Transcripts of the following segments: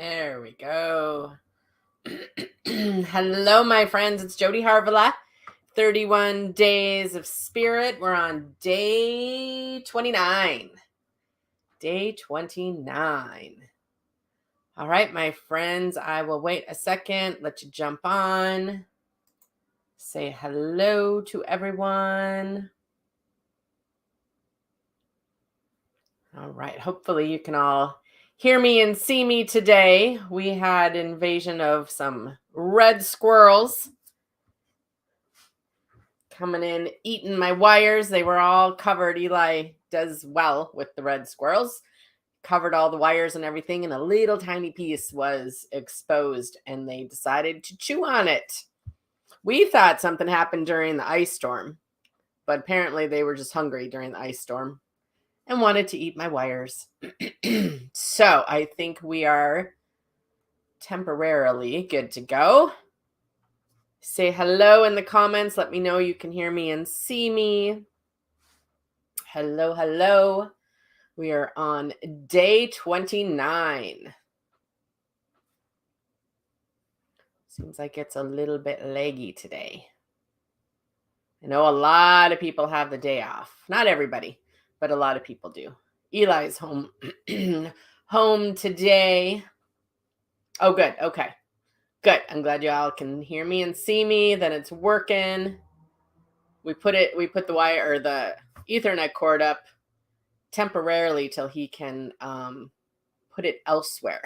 There we go. Hello, my friends. It's Jody Harvilla. 31 Days of Spirit. We're on day 29. Day 29. All right, my friends. I will wait a second. Let you jump on. Say hello to everyone. All right. Hopefully you can all hear me and see me today. We had invasion of some red squirrels coming in, eating my wires. They were all covered. Eli does well with the red squirrels. Covered all the wires and everything, and a little tiny piece was exposed, and they decided to chew on it. We thought something happened during the ice storm, but apparently they were just hungry during the ice storm and wanted to eat my wires. So I think we are temporarily good to go. Say hello in the comments. Let me know you can hear me and see me. Hello, hello. We are on day 29. Seems like it's a little bit laggy today. I know a lot of people have the day off. Not everybody, but a lot of people do. Eli's home home today. Oh, good. Okay. Good. I'm glad you all can hear me and see me. Then it's working. We put the wire or the Ethernet cord up temporarily till he can put it elsewhere.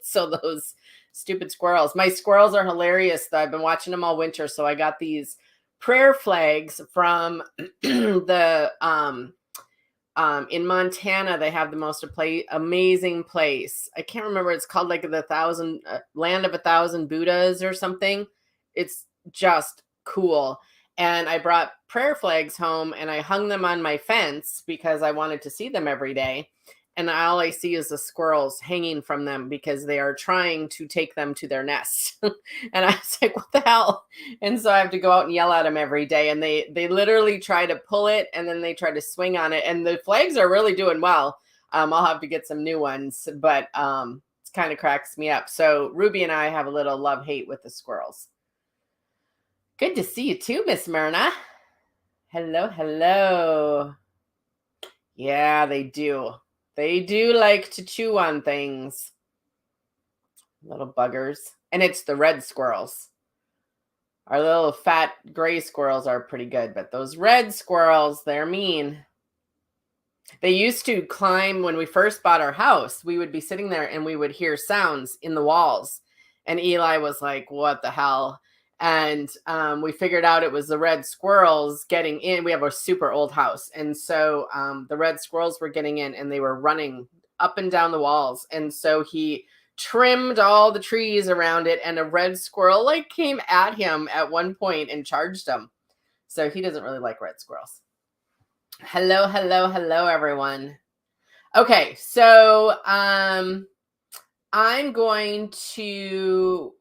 So those stupid squirrels. My squirrels are hilarious though. I've been watching them all winter. So I got these prayer flags from the in Montana. They have the most amazing place. I can't remember. It's called like the land of 1,000 Buddhas or something. It's just cool. And I brought prayer flags home and I hung them on my fence because I wanted to see them every day. And all I see is the squirrels hanging from them because they are trying to take them to their nest. And I was like, what the hell? And so I have to go out and yell at them every day. And they literally try to pull it and then they try to swing on it. And the flags are really doing well. I'll have to get some new ones, but it kind of cracks me up. So Ruby and I have a little love-hate with the squirrels. Good to see you too, Miss Myrna. Hello, hello. Yeah, they do. They do like to chew on things. Little buggers. And it's the red squirrels. Our little fat gray squirrels are pretty good, but those red squirrels, they're mean. They used to climb when we first bought our house. We would be sitting there and we would hear sounds in the walls. And Eli was like, what the hell? And we figured out it was the red squirrels getting in. We have a super old house. And so the red squirrels were getting in and they were running up and down the walls. And so he trimmed all the trees around it. And a red squirrel like came at him at one point and charged him. So he doesn't really like red squirrels. Hello, hello, hello, everyone. Okay, so I'm going to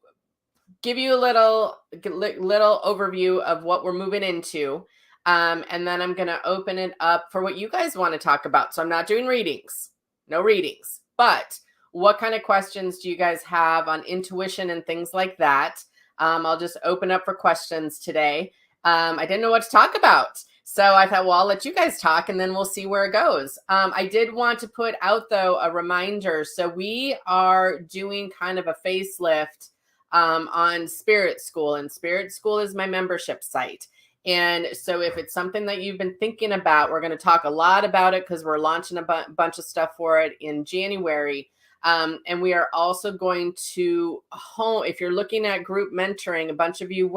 give you a little overview of what we're moving into. And then I'm going to open it up for what you guys want to talk about. So I'm not doing readings, no readings, but what kind of questions do you guys have on intuition and things like that? I'll just open up for questions today. I didn't know what to talk about. So I thought, well, I'll let you guys talk and then we'll see where it goes. I did want to put out, though, a reminder. So we are doing kind of a facelift on Spirit School, and Spirit School is my membership site. And so if it's something that you've been thinking about, we're going to talk a lot about it because we're launching a bunch of stuff for it in January. And we are also going to if you're looking at group mentoring, a bunch of you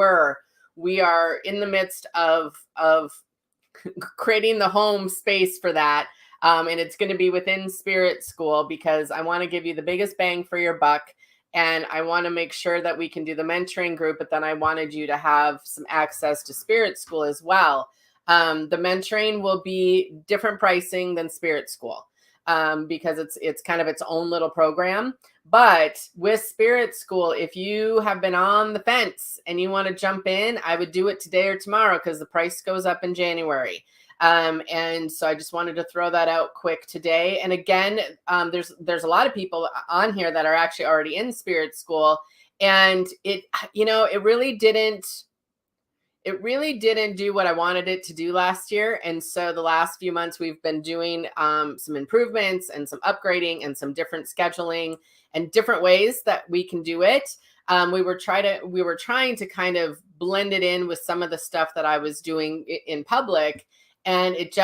we are in the midst of creating the home space for that. And it's going to be within Spirit School because I want to give you the biggest bang for your buck. And I want to make sure that we can do the mentoring group, but then I wanted you to have some access to Spirit School as well. The mentoring will be different pricing than Spirit School because it's kind of its own little program. But with Spirit School, if you have been on the fence and you want to jump in, I would do it today or tomorrow because the price goes up in January. And so I just wanted to throw that out quick today. And again, there's a lot of people on here that are actually already in spirit school, and it really didn't do what I wanted it to do last year. And so the last few months we've been doing some improvements and some upgrading and some different scheduling and different ways that we can do it. We were trying to kind of blend it in with some of the stuff that I was doing in public, and it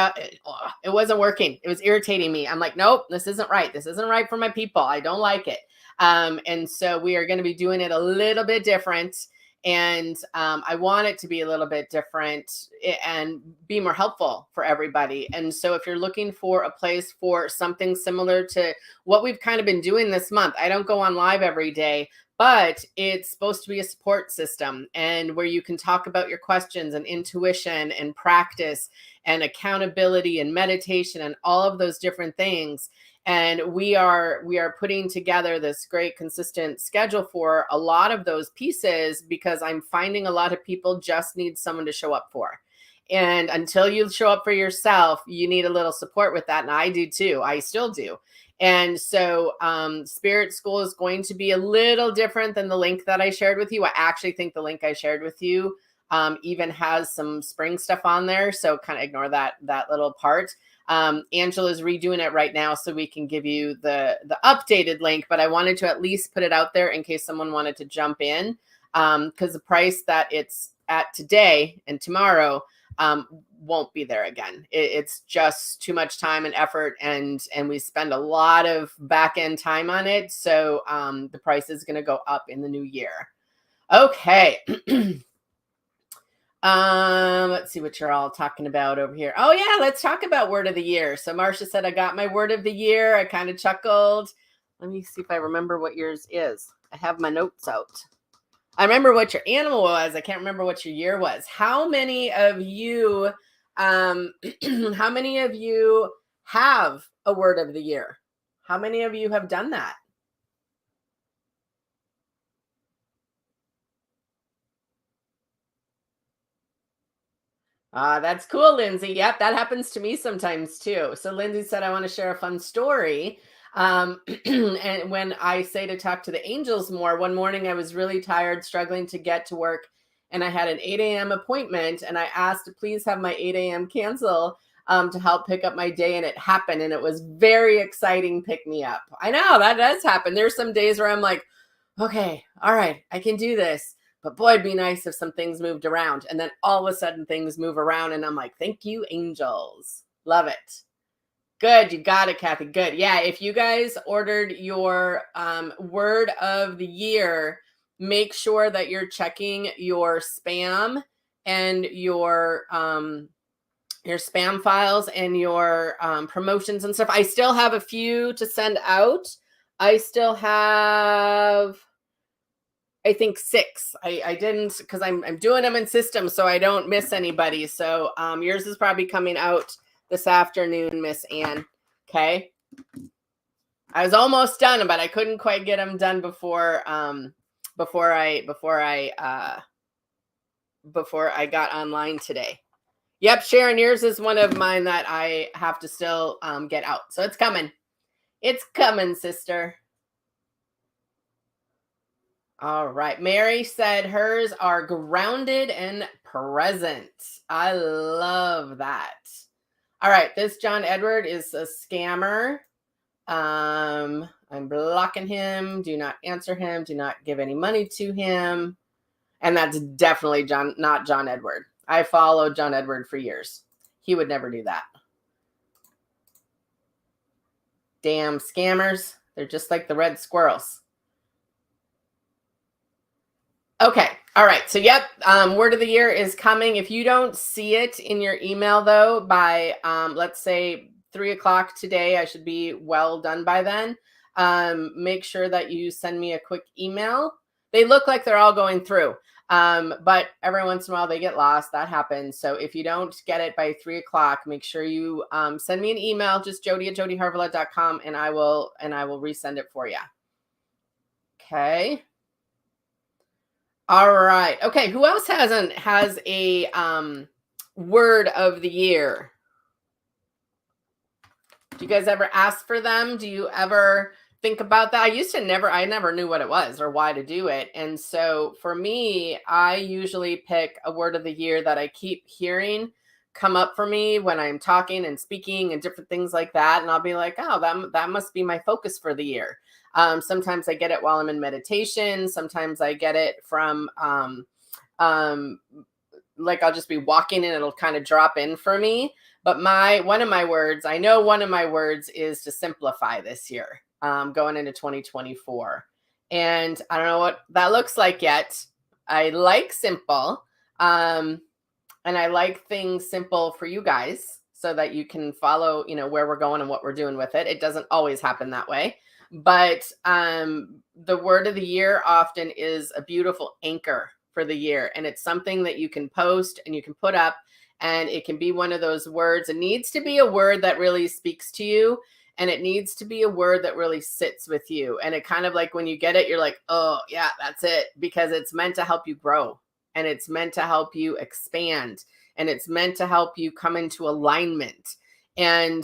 wasn't working. It was irritating me. I'm like, nope, this isn't right. This isn't right for my people. I don't like it. And so we are going to be doing it a little bit different. And I want it to be a little bit different and be more helpful for everybody. And so if you're looking for a place for something similar to what we've kind of been doing this month, I don't go on live every day, but it's supposed to be a support system, and where you can talk about your questions and intuition and practice and accountability and meditation and all of those different things. And we are putting together this great consistent schedule for a lot of those pieces, because I'm finding a lot of people just need someone to show up for. And until you show up for yourself, you need a little support with that. And I do too. I still do. And so Spirit School is going to be a little different than the link that I shared with you. I actually think the link I shared with you even has some spring stuff on there. So kind of ignore that little part. Angela's redoing it right now so we can give you the updated link, but I wanted to at least put it out there in case someone wanted to jump in, because the price that it's at today and tomorrow won't be there again. It's just too much time and effort, and we spend a lot of back end time on it. So the price is going to go up in the new year. Okay. Let's see what you're all talking about over here. Oh yeah, let's talk about word of the year. So Marcia said, I got my word of the year. I kind of chuckled. Let me see if I remember what yours is. I have my notes out. I remember what your animal was. I can't remember what your year was. How many of you have a word of the year? How many of you have done that? That's cool, Lindsay. Yep, that happens to me sometimes too. So Lindsay said, I want to share a fun story. And when I say to talk to the angels more, one morning I was really tired, struggling to get to work, and I had an 8 a.m. appointment, and I asked to please have my 8 a.m. cancel to help pick up my day, and it happened, and it was very exciting. Pick me up. I know that does happen. There's some days where I'm like, okay, all right, I can do this. But boy, it'd be nice if some things moved around. And then all of a sudden things move around, and I'm like, thank you, angels. Love it. Good. You got it, Kathy. Good. Yeah. If you guys ordered your word of the year, make sure that you're checking your spam and your spam files and your promotions and stuff. I still have a few to send out. I still have, I think 6. I didn't, because I'm doing them in systems so I don't miss anybody. So yours is probably coming out this afternoon, Miss Ann. Okay. I was almost done, but I couldn't quite get them done before I got online today. Yep, Sharon, yours is one of mine that I have to still get out. So it's coming. It's coming, sister. All right. Mary said hers are grounded and present. I love that. All right. This John Edward is a scammer. I'm blocking him. Do not answer him. Do not give any money to him. And that's definitely not John Edward. I followed John Edward for years. He would never do that. Damn scammers. They're just like the red squirrels. Okay. All right. So, yep. Word of the year is coming. If you don't see it in your email, though, by, let's say 3:00 today, I should be well done by then. Make sure that you send me a quick email. They look like they're all going through. But every once in a while they get lost. That happens. So if you don't get it by 3:00, make sure you send me an email, just jody@jodyharvilla.com, and I will resend it for you. Okay. All right. Okay. Who else has a word of the year? Do you guys ever ask for them? Do you ever think about that? I never knew what it was or why to do it. And so for me, I usually pick a word of the year that I keep hearing come up for me when I'm talking and speaking and different things like that. And I'll be like, oh, that must be my focus for the year. Sometimes I get it while I'm in meditation. Sometimes I get it from, um, like I'll just be walking and it'll kind of drop in for me. But one of my words is to simplify this year, going into 2024. And I don't know what that looks like yet. I like simple. And I like things simple for you guys so that you can follow, where we're going and what we're doing with it. It doesn't always happen that way. But the word of the year often is a beautiful anchor for the year. And it's something that you can post and you can put up, and it can be one of those words. It needs to be a word that really speaks to you, and it needs to be a word that really sits with you. And it kind of like when you get it, you're like, oh yeah, that's it, because it's meant to help you grow, and it's meant to help you expand, and it's meant to help you come into alignment. And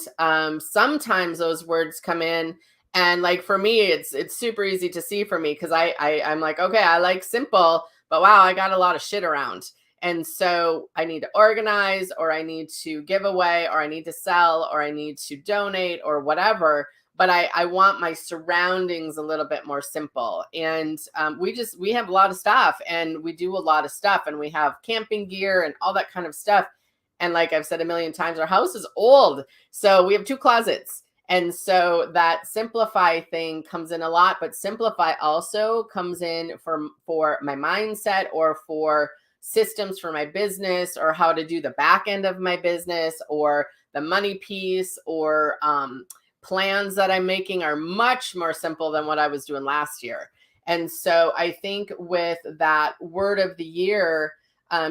sometimes those words come in, and like for me, it's super easy to see for me, because I'm like, okay, I like simple, but wow, I got a lot of shit around. And so I need to organize, or I need to give away, or I need to sell, or I need to donate, or whatever. But I want my surroundings a little bit more simple. And we have a lot of stuff, and we do a lot of stuff, and we have camping gear and all that kind of stuff. And like I've said a million times, our house is old. So we have 2 closets. And so that simplify thing comes in a lot, but simplify also comes in for my mindset, or for systems for my business, or how to do the back end of my business, or the money piece, or plans that I'm making are much more simple than what I was doing last year. And so I think with that word of the year,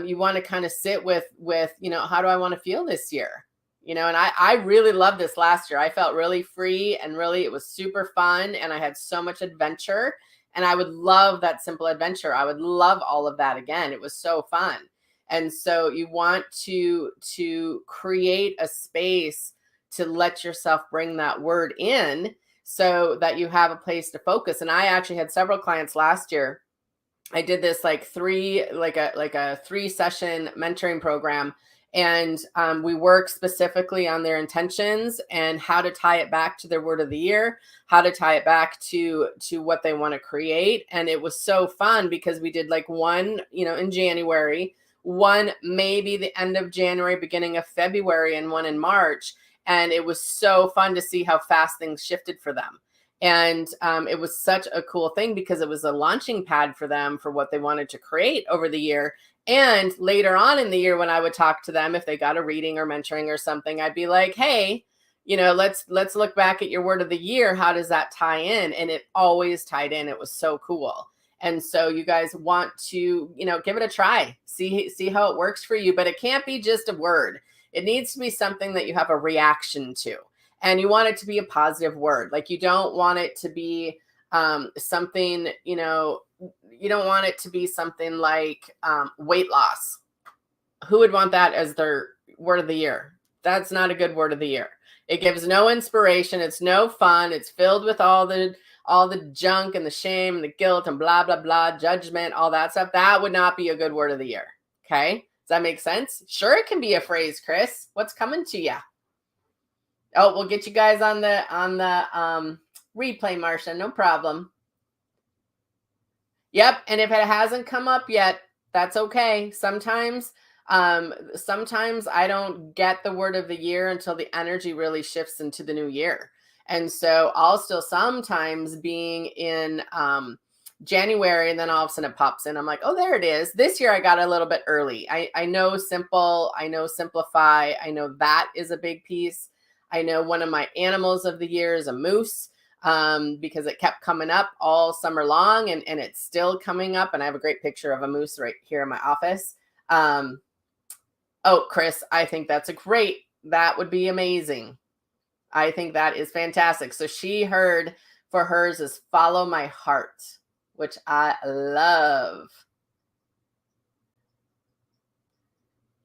you want to kind of sit with, how do I want to feel this year? And I really loved this last year. I felt really free, and really it was super fun, and I had so much adventure, and I would love that simple adventure. I would love all of that again. It was so fun. And so you want to create a space to let yourself bring that word in, so that you have a place to focus. And I actually had several clients last year. I did this like a 3-session mentoring program. And we work specifically on their intentions and how to tie it back to their word of the year, how to tie it back to what they want to create. And it was so fun, because we did like one, in January, one maybe the end of January, beginning of February, and one in March. And it was so fun to see how fast things shifted for them. And it was such a cool thing, because it was a launching pad for them for what they wanted to create over the year. And later on in the year, when I would talk to them, if they got a reading or mentoring or something, I'd be like, hey, let's look back at your word of the year. How does that tie in? And it always tied in. It was so cool. And so you guys want to, give it a try, see how it works for you. But it can't be just a word. It needs to be something that you have a reaction to. And you want it to be a positive word. Like, you don't want it to be something, you don't want it to be something like weight loss. Who would want that as their word of the year? That's not a good word of the year. It gives no inspiration. It's no fun. It's filled with all the junk and the shame and the guilt and blah, blah, blah, judgment, all that stuff. That would not be a good word of the year. Okay. Does that make sense? Sure. It can be a phrase, Chris. What's coming to you? Oh, we'll get you guys on the replay, Marcia. No problem. Yep. And if it hasn't come up yet, that's okay. Sometimes I don't get the word of the year until the energy really shifts into the new year. And so I'll still sometimes being in January, and then all of a sudden it pops in. I'm like, oh, there it is. This year I got a little bit early. I know simple. I know simplify. I know that is a big piece. I know one of my animals of the year is a moose, because it kept coming up all summer long, and it's still coming up. And I have a great picture of a moose right here in my office. Oh, Chris, I think that would be amazing. I think that is fantastic. So she heard for hers is follow my heart, which I love.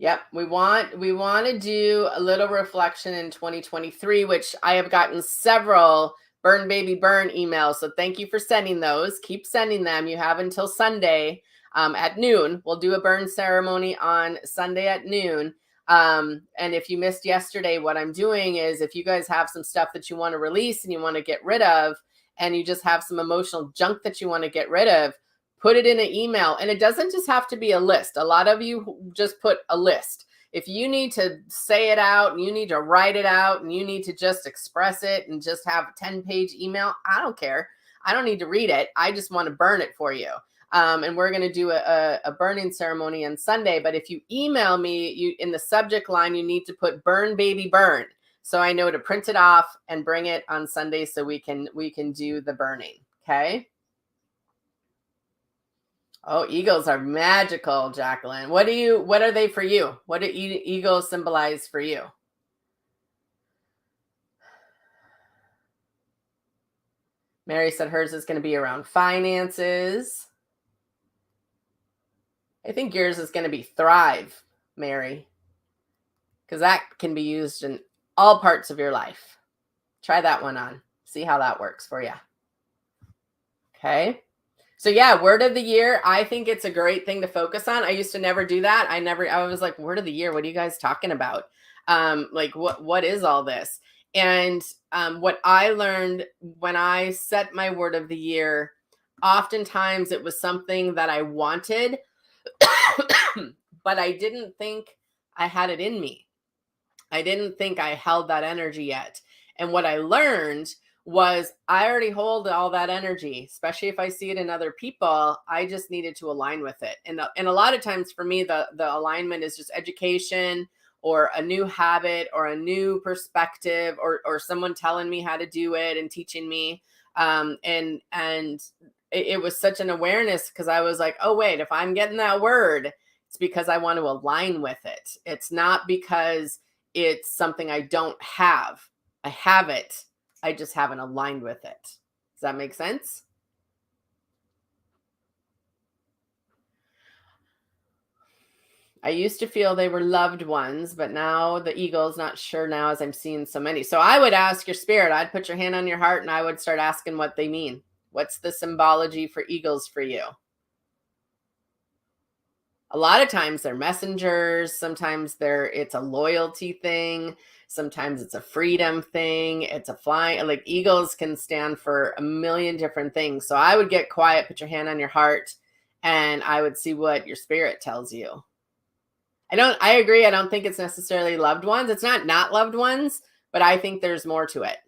Yep, we want to do a little reflection in 2023, which I have gotten several Burn Baby Burn emails. So thank you for sending those. Keep sending them. You have until Sunday at noon. We'll do a burn ceremony on Sunday at noon. And if you missed yesterday, what I'm doing is if you guys have some stuff that you want to release and you want to get rid of, and you just have some emotional junk that you want to get rid of, put it in an email. And it doesn't just have to be a list. A lot of you just put a list. If you need to say it out and you need to write it out and you need to just express it and just have a 10-page email, I don't care. I don't need to read it. I just want to burn it for you. And we're going to do a burning ceremony on Sunday. But if you email me, you in the subject line, you need to put Burn Baby Burn. So I know to print it off and bring it on Sunday so we can do the burning. Okay. Oh, eagles are magical, Jacqueline. What are they for you? What do eagles symbolize for you? Mary said hers is going to be around finances. I think yours is going to be thrive, Mary, because that can be used in all parts of your life. Try that one on. See how that works for you. Okay. So yeah, word of the year. I think it's a great thing to focus on. I used to never do that. I was like, word of the year. What are you guys talking about? Like what is all this? And what I learned when I set my word of the year, oftentimes it was something that I wanted, but I didn't think I had it in me. I didn't think I held that energy yet. And what I learned was I already hold all that energy, especially if I see it in other people. I just needed to align with it. And a lot of times for me, the alignment is just education or a new habit or a new perspective or someone telling me how to do it and teaching me. And it was such an awareness because I was like, oh, wait, if I'm getting that word, it's because I want to align with it. It's not because it's something I don't have. I have it. I just haven't aligned with it. Does that make sense? I used to feel they were loved ones, but now the eagle's not sure now as I'm seeing so many. So I would ask your spirit, I'd put your hand on your heart and I would start asking what they mean. What's the symbology for eagles for you? A lot of times they're messengers. Sometimes it's a loyalty thing. Sometimes it's a freedom thing. It's a flying, like eagles can stand for a million different things. So I would get quiet, put your hand on your heart, and I would see what your spirit tells you. I agree. I don't think it's necessarily loved ones. It's not loved ones, but I think there's more to it.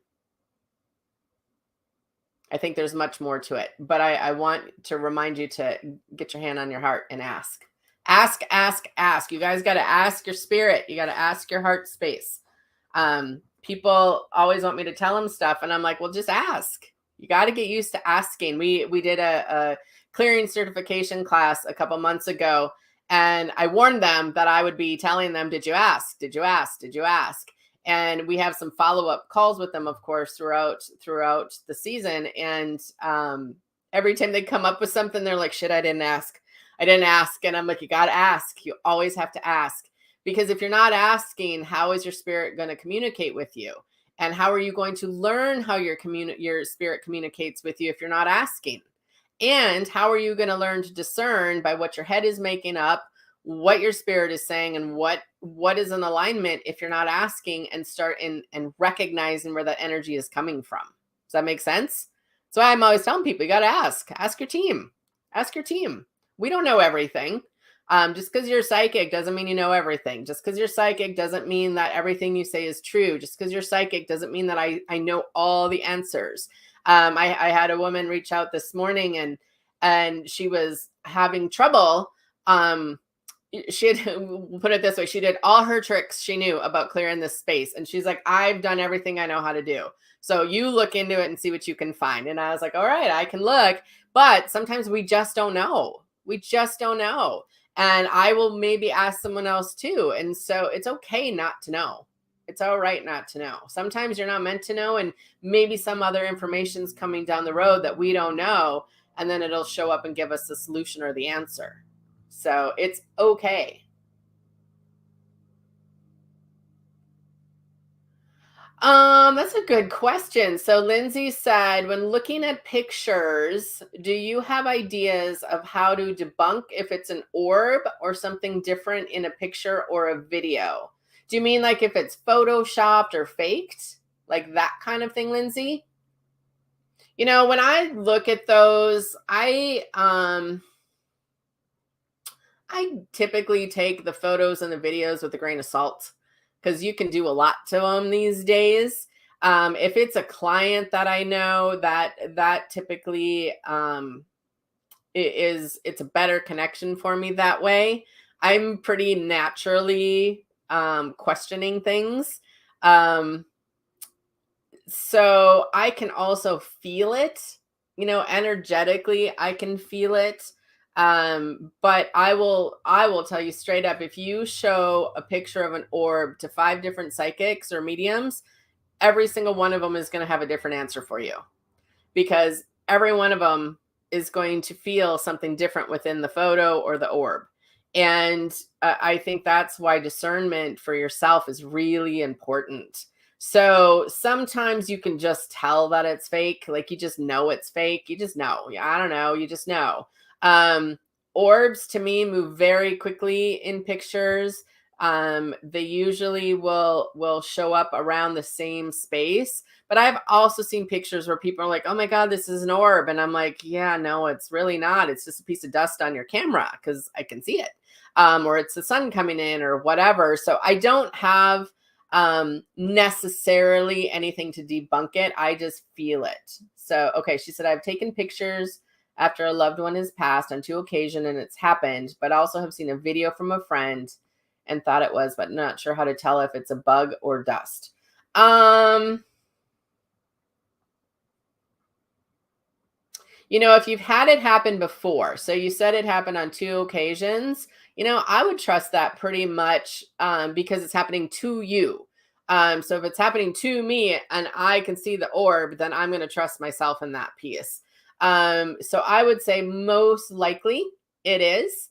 I think there's much more to it, but I want to remind you to get your hand on your heart and ask. Ask, ask, ask. You guys got to ask your spirit. You got to ask your heart space. People always want me to tell them stuff, and I'm like, well, just ask. You got to get used to asking. We did a clearing certification class a couple months ago, and I warned them that I would be telling them, did you ask? Did you ask? Did you ask? And we have some follow-up calls with them, of course, throughout the season. And every time they come up with something, they're like, shit, I didn't ask. I didn't ask. And I'm like, you got to ask. You always have to ask. Because if you're not asking, how is your spirit going to communicate with you? And how are you going to learn how your spirit communicates with you if you're not asking? And how are you going to learn to discern by what your head is making up, what your spirit is saying, and what is in alignment if you're not asking and start and recognizing where that energy is coming from? Does that make sense? So I'm always telling people, you got to ask your team. We don't know everything. Just because you're psychic doesn't mean you know everything. Just because you're psychic doesn't mean that everything you say is true. Just because you're psychic doesn't mean that I know all the answers. I had a woman reach out this morning and she was having trouble. She had, put it this way, she did all her tricks she knew about clearing this space. And she's like, I've done everything I know how to do. So you look into it and see what you can find. And I was like, all right, I can look. But sometimes we just don't know. We just don't know. And I will maybe ask someone else too. And so it's okay not to know. It's all right not to know. Sometimes you're not meant to know. And maybe some other information's coming down the road that we don't know. And then it'll show up and give us the solution or the answer. So it's okay. That's a good question. So Lindsay said, when looking at pictures, do you have ideas of how to debunk if it's an orb or something different in a picture or a video? Do you mean like if it's photoshopped or faked? Like that kind of thing, Lindsay? You know, when I look at those, I typically take the photos and the videos with a grain of salt because you can do a lot to them these days. If it's a client that I know, that typically it's a better connection for me that way. I'm pretty naturally questioning things. Um, so I can also feel it, you know, energetically, I can feel it. But I will tell you straight up, if you show a picture of an orb to 5 different psychics or mediums, every single one of them is going to have a different answer for you, because every one of them is going to feel something different within the photo or the orb. And I think that's why discernment for yourself is really important. So sometimes you can just tell that it's fake. Like you just know it's fake. You just know. I don't know. You just know. Um, Orbs to me move very quickly in pictures. They usually will show up around the same space. But I've also seen pictures where people are like, "Oh my God, this is an orb," and I'm like, "Yeah, no, it's really not. It's just a piece of dust on your camera because I can see it, or it's the sun coming in, or whatever." So I don't have necessarily anything to debunk it. I just feel it. So okay, she said, "I've taken pictures after a loved one has passed on 2 occasions, and it's happened, but also have seen a video from a friend and thought it was, but not sure how to tell if it's a bug or dust." You know, if you've had it happen before, so you said it happened on 2 occasions, you know, I would trust that pretty much, because it's happening to you. So if it's happening to me and I can see the orb, then I'm going to trust myself in that piece. So I would say most likely it is,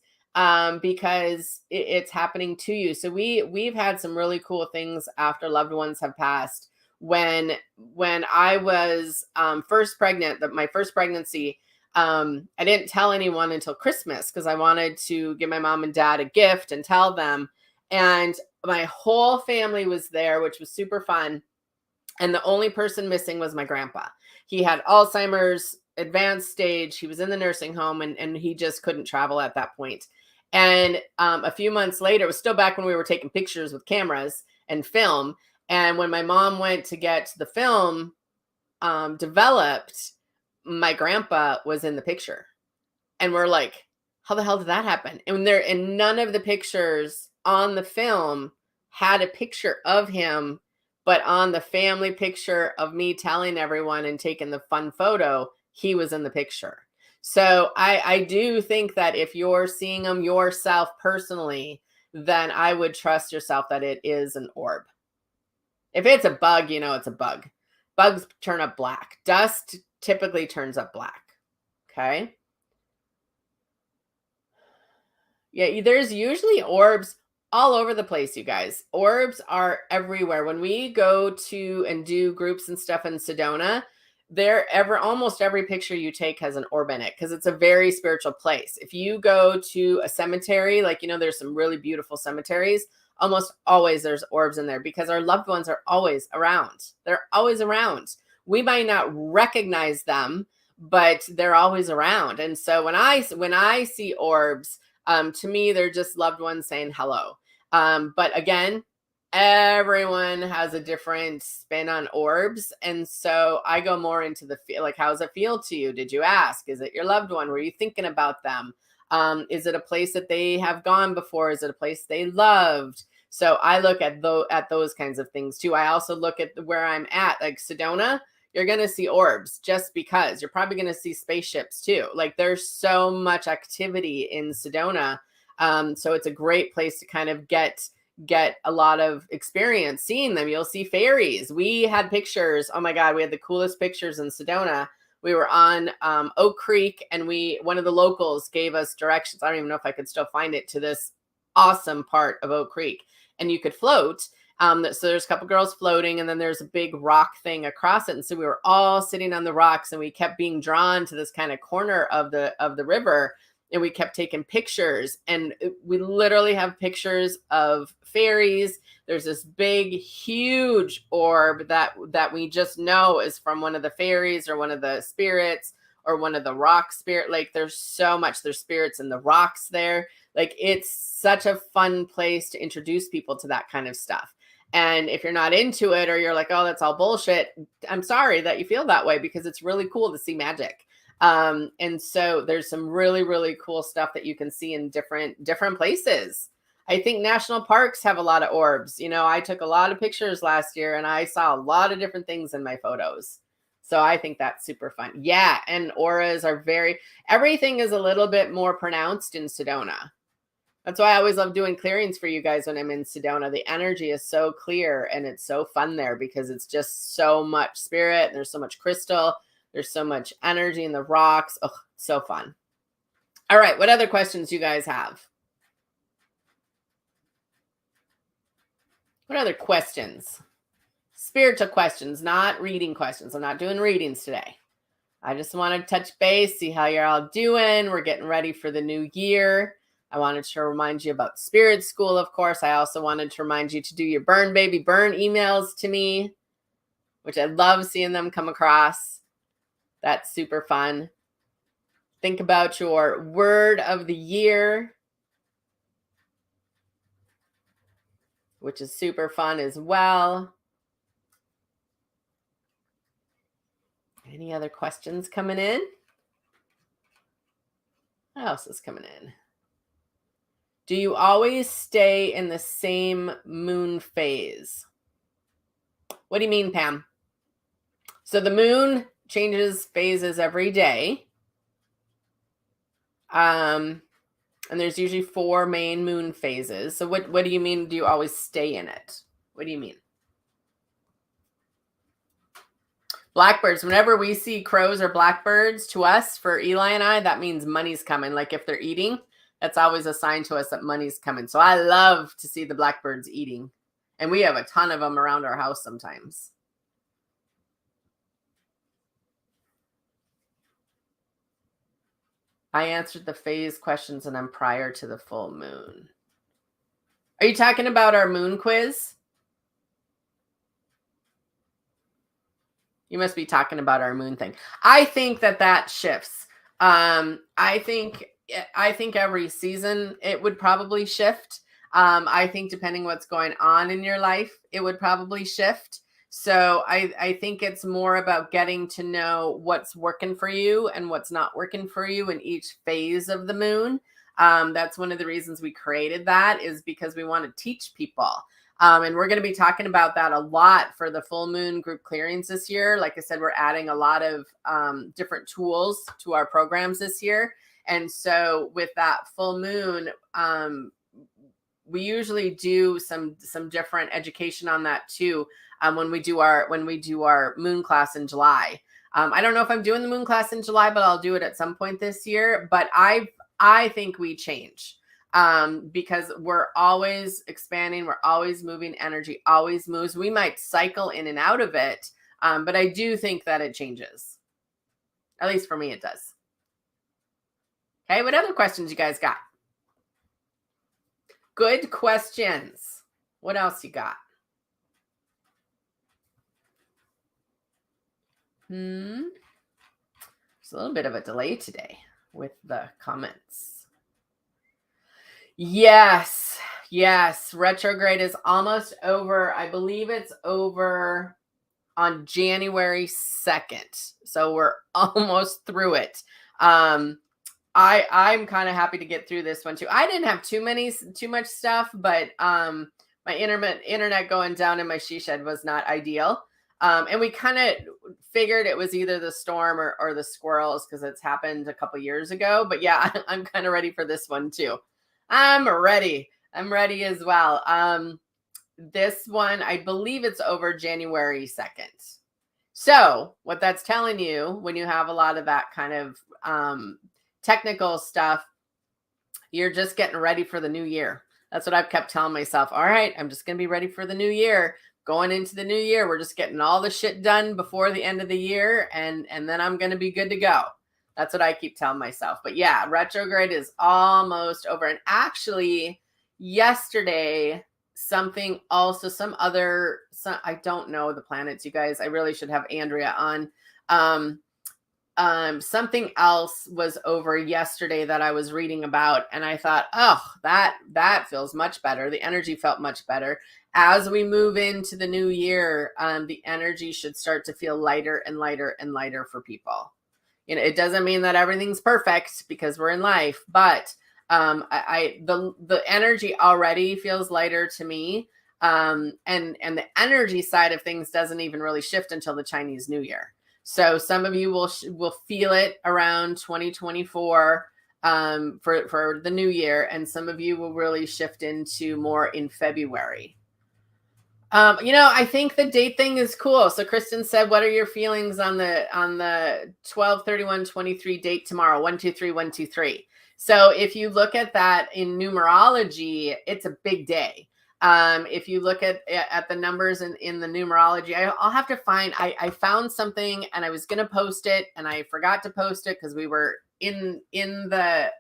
because it's happening to you. So we've had some really cool things after loved ones have passed. When I was first pregnant, my first pregnancy, I didn't tell anyone until Christmas because I wanted to give my mom and dad a gift and tell them. And my whole family was there, which was super fun. And the only person missing was my grandpa. He had Alzheimer's, advanced stage. He was in the nursing home, and he just couldn't travel at that point. And a few months later, it was still back when we were taking pictures with cameras and film. And when my mom went to get the film developed, my grandpa was in the picture. And we're like, how the hell did that happen? And none of the pictures on the film had a picture of him, but on the family picture of me telling everyone and taking the fun photo, he was in the picture. So I do think that if you're seeing them yourself personally, then I would trust yourself that it is an orb. If it's a bug, you know it's a bug. Bugs turn up black. Dust typically turns up black. Okay. Yeah, there's usually orbs all over the place, you guys. Orbs are everywhere. When we go to and do groups and stuff in Sedona, almost every picture you take has an orb in it because it's a very spiritual place. If you go to a cemetery, like, you know, there's some really beautiful cemeteries, almost always there's orbs in there because our loved ones are always around. They're always around. We might not recognize them, but they're always around. And so when I see orbs, to me, they're just loved ones saying hello. But again, everyone has a different spin on orbs. And so I go more into the feel, like, how does it feel to you? Did you ask? Is it your loved one? Were you thinking about them? Is it a place that they have gone before? Is it a place they loved? So I look at those kinds of things too. I also look at where I'm at, like Sedona. You're going to see orbs just because. You're probably going to see spaceships too. Like, there's so much activity in Sedona. So it's a great place to kind of get a lot of experience seeing them. You'll see fairies. We had pictures. Oh my God, we had the coolest pictures in Sedona. We were on Oak Creek, and one of the locals gave us directions. I don't even know if I could still find it, to this awesome part of Oak Creek, and you could float. So there's a couple girls floating, and then there's a big rock thing across it. And so we were all sitting on the rocks, and we kept being drawn to this kind of corner of the river, and we kept taking pictures. And we literally have pictures of fairies. There's this big, huge orb that we just know is from one of the fairies or one of the spirits or one of the rock spirit. Like there's so much. There's spirits in the rocks there. Like it's such a fun place to introduce people to that kind of stuff. And if you're not into it, or you're like, oh, that's all bullshit, I'm sorry that you feel that way, because it's really cool to see magic. And so there's some really, really cool stuff that you can see in different places. I think national parks have a lot of orbs. You know, I took a lot of pictures last year, and I saw a lot of different things in my photos. So I think that's super fun. Yeah. And auras are everything is a little bit more pronounced in Sedona. That's why I always love doing clearings for you guys when I'm in Sedona. The energy is so clear, and it's so fun there because it's just so much spirit, and there's so much crystal. There's so much energy in the rocks. Oh, so fun. All right. What other questions you guys have? What other questions? Spiritual questions, not reading questions. I'm not doing readings today. I just want to touch base, see how you're all doing. We're getting ready for the new year. I wanted to remind you about Spirit School, of course. I also wanted to remind you to do your Burn Baby Burn emails to me, which I love seeing them come across. That's super fun. Think about your word of the year, which is super fun as well. Any other questions coming in? What else is coming in? Do you always stay in the same moon phase? What do you mean, Pam? So the moon changes phases every day. And there's usually 4 main moon phases. So what do you mean, do you always stay in it? What do you mean? Blackbirds. Whenever we see crows or blackbirds, to us, for Eli and I, that means money's coming. Like if they're eating, that's always a sign to us that money's coming. So I love to see the blackbirds eating. And we have a ton of them around our house sometimes. I answered the phase questions, and I'm prior to the full moon. Are you talking about our moon quiz? You must be talking about our moon thing. I think that shifts. I think every season it would probably shift. I think depending what's going on in your life, it would probably shift. So I think it's more about getting to know what's working for you and what's not working for you in each phase of the moon. That's one of the reasons we created that, is because we want to teach people. And we're going to be talking about that a lot for the full moon group clearings this year. Like I said, we're adding a lot of different tools to our programs this year. And so with that full moon, we usually do some different education on that too. When we do our moon class in July. I don't know if I'm doing the moon class in July, but I'll do it at some point this year. But I think we change. Because we're always expanding, we're always moving, energy always moves. We might cycle in and out of it, but I do think that it changes. At least for me, it does. Okay, what other questions you guys got? Good questions. What else you got? There's a little bit of a delay today with the comments. Yes. Retrograde is almost over. I believe it's over on January 2nd. So we're almost through it. I'm kind of happy to get through this one too. I didn't have too much stuff, but my internet going down in my she shed was not ideal. And we kind of figured it was either the storm or the squirrels, because it's happened a couple years ago. But yeah, I'm kind of ready for this one too. I'm ready as well. This one, I believe it's over January 2nd. So what that's telling you, when you have a lot of that kind of technical stuff, you're just getting ready for the new year. That's what I've kept telling myself. All right, I'm just going to be ready for the new year. Going into the new year, we're just getting all the shit done before the end of the year, and then I'm going to be good to go. That's what I keep telling myself. But yeah, retrograde is almost over. And actually, yesterday, something also, I don't know the planets, you guys. I really should have Andrea on. Something else was over yesterday that I was reading about, and I thought, oh, that feels much better. The energy felt much better. As we move into the new year, the energy should start to feel lighter and lighter and lighter for people. It doesn't mean that everything's perfect because we're in life, but the energy already feels lighter to me. And the energy side of things doesn't even really shift until the Chinese New Year. So some of you will feel it around 2024 for the new year, and some of you will really shift into more in February. I think the date thing is cool. So Kristen said, what are your feelings on the 12/31/23 date tomorrow? 123 So if you look at that in numerology, it's a big day. If you look at the numbers in the numerology, I'll have to find, I found something and I was going to post it and I forgot to post it because we were in the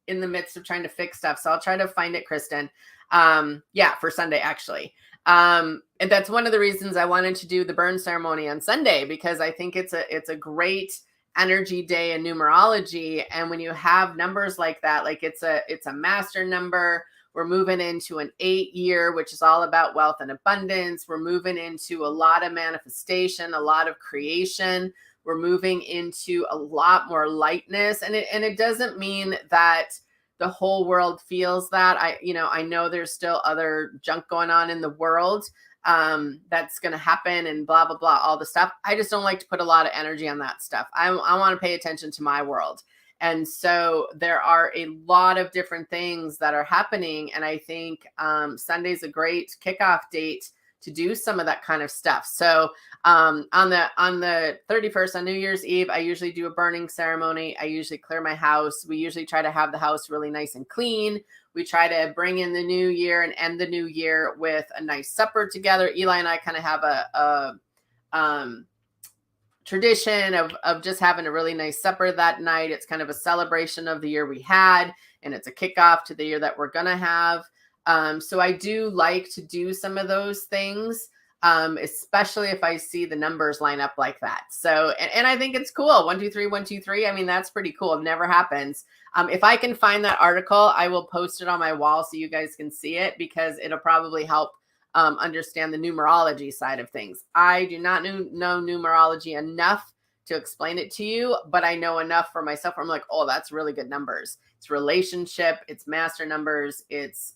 midst of trying to fix stuff. So I'll try to find it, Kristen. For Sunday, actually. And that's one of the reasons I wanted to do the burn ceremony on Sunday, because I think it's a great energy day in numerology. And when you have numbers like that, like it's a master number. We're moving into an 8-year, which is all about wealth and abundance. We're moving into a lot of manifestation, a lot of creation. We're moving into a lot more lightness. And it doesn't mean that the whole world feels that. I know there's still other junk going on in the world that's going to happen and blah, blah, blah, all the stuff. I just don't like to put a lot of energy on that stuff. I want to pay attention to my world. And so there are a lot of different things that are happening. And I think Sunday's a great kickoff date to do some of that kind of stuff. So on the 31st, on New Year's Eve, I usually do a burning ceremony. I usually clear my house. We usually try to have the house really nice and clean. We try to bring in the new year and end the new year with a nice supper together. Eli and I kind of have a tradition of just having a really nice supper that night. It's kind of a celebration of the year we had, and it's a kickoff to the year that we're going to have. So I do like to do some of those things, especially if I see the numbers line up like that. So, and I think it's cool. 123, 123. I mean, that's pretty cool. It never happens. If I can find that article, I will post it on my wall so you guys can see it, because it'll probably help understand the numerology side of things. I do not know numerology enough to explain it to you, but I know enough for myself where I'm like, oh, that's really good numbers. It's relationship, it's master numbers, it's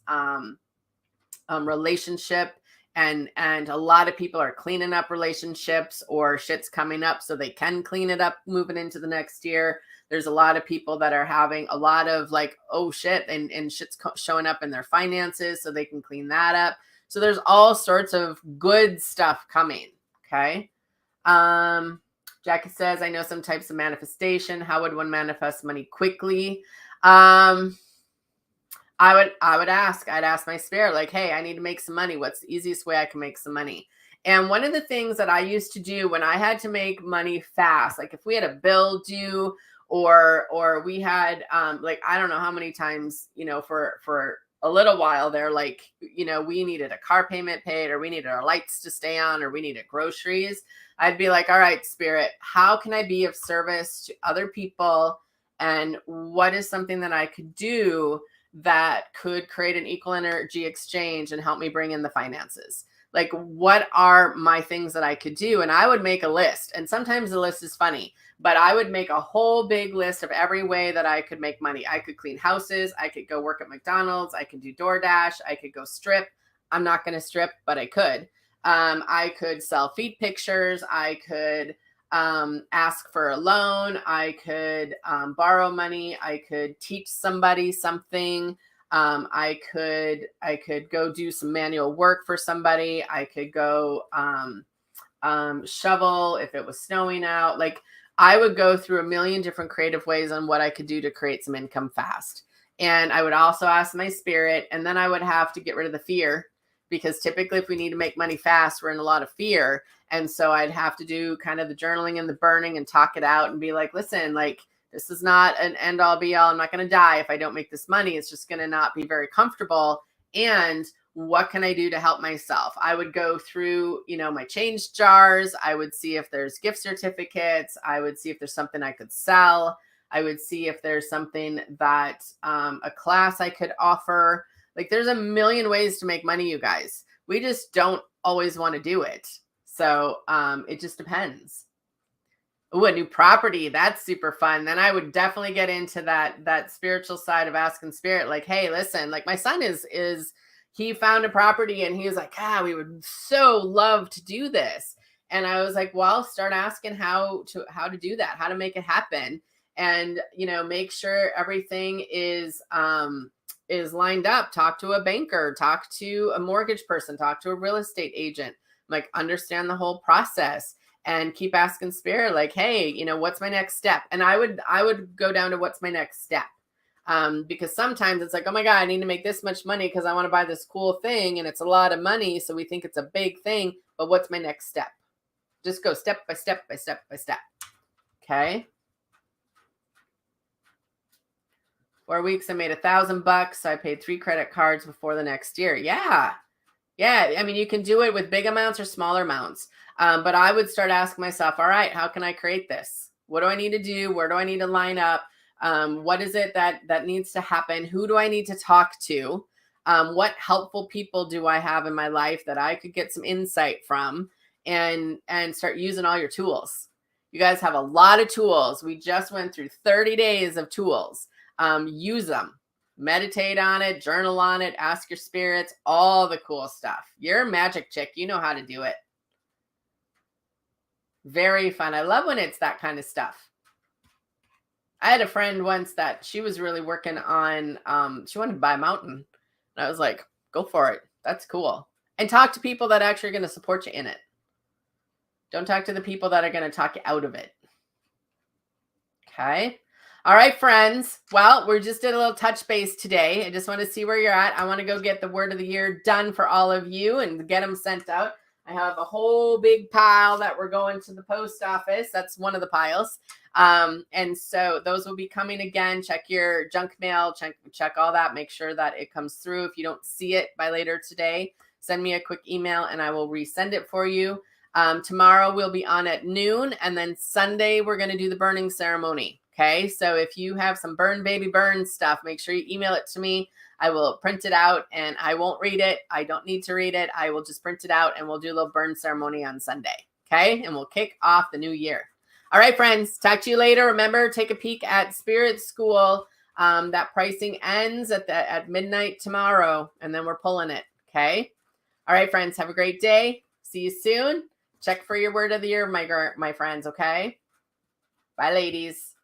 relationship. And a lot of people are cleaning up relationships, or shit's coming up so they can clean it up moving into the next year. There's a lot of people that are having a lot of like, oh shit, and shit's showing up in their finances so they can clean that up. So there's all sorts of good stuff coming. Okay. Jackie says, I know some types of manifestation. How would one manifest money quickly? I'd ask my spirit, like, hey, I need to make some money. What's the easiest way I can make some money? And one of the things that I used to do when I had to make money fast, like if we had a bill due, or we had, like, I don't know how many times, for a little while there, like, we needed a car payment paid, or we needed our lights to stay on, or we needed groceries. I'd be like, all right, spirit, how can I be of service to other people? And what is something that I could do that could create an equal energy exchange and help me bring in the finances? Like, what are my things that I could do? And I would make a list. And sometimes the list is funny, but I would make a whole big list of every way that I could make money. I could clean houses. I could go work at McDonald's. I could do DoorDash. I could go strip. I'm not going to strip, but I could. I could sell feed pictures. I could ask for a loan. I could borrow money. I could teach somebody something. I could go do some manual work for somebody. I could go shovel if it was snowing out. Like, I would go through a million different creative ways on what I could do to create some income fast. And I would also ask my spirit, and then I would have to get rid of the fear, because typically if we need to make money fast, we're in a lot of fear. And so I'd have to do kind of the journaling and the burning and talk it out and be like, listen, like, this is not an end all be all. I'm not going to die if I don't make this money. It's just going to not be very comfortable. And what can I do to help myself? I would go through, my change jars. I would see if there's gift certificates. I would see if there's something I could sell. I would see if there's something that a class I could offer. Like, there's a million ways to make money, you guys. We just don't always want to do it. So it just depends. Oh, a new property. That's super fun. Then I would definitely get into that spiritual side of asking spirit, like, hey, listen, like, my son he found a property and he was like, we would so love to do this. And I was like, well, start asking how to do that, how to make it happen. And, make sure everything is lined up. Talk to a banker, talk to a mortgage person, talk to a real estate agent, like, understand the whole process, and keep asking spirit, like, hey, what's my next step? And I would go down to what's my next step. Because sometimes it's like, oh my God, I need to make this much money because I want to buy this cool thing. And it's a lot of money. So we think it's a big thing, but what's my next step? Just go step by step by step by step. Okay. 4 weeks, I made $1,000. So I paid 3 credit cards before the next year. Yeah. I mean, you can do it with big amounts or smaller amounts. But I would start asking myself, all right, how can I create this? What do I need to do? Where do I need to line up? What is it that needs to happen? Who do I need to talk to? What helpful people do I have in my life that I could get some insight from, and start using all your tools? You guys have a lot of tools. We just went through 30 days of tools. Use them. Meditate on it, journal on it, ask your spirits, all the cool stuff. You're a magic chick. You know how to do it. Very fun. I love when it's that kind of stuff. I had a friend once that she was really working on, she wanted to buy a mountain. And I was like, go for it. That's cool. And talk to people that actually are going to support you in it. Don't talk to the people that are going to talk you out of it. Okay. All right, friends. Well, we just did a little touch base today. I just want to see where you're at. I want to go get the word of the year done for all of you and get them sent out. I have a whole big pile that we're going to the post office. That's one of the piles. And so those will be coming again. Check your junk mail, check all that. Make sure that it comes through. If you don't see it by later today, send me a quick email and I will resend it for you. Tomorrow we'll be on at noon, and then Sunday we're going to do the burning ceremony. Okay. So if you have some burn baby burn stuff, make sure you email it to me. I will print it out and I won't read it. I don't need to read it. I will just print it out and we'll do a little burn ceremony on Sunday. Okay. And we'll kick off the new year. All right, friends, talk to you later. Remember, take a peek at Spirit School. That pricing ends at midnight tomorrow, and then we're pulling it. Okay. All right, friends, have a great day. See you soon. Check for your word of the year, my friends. Okay. Bye, ladies.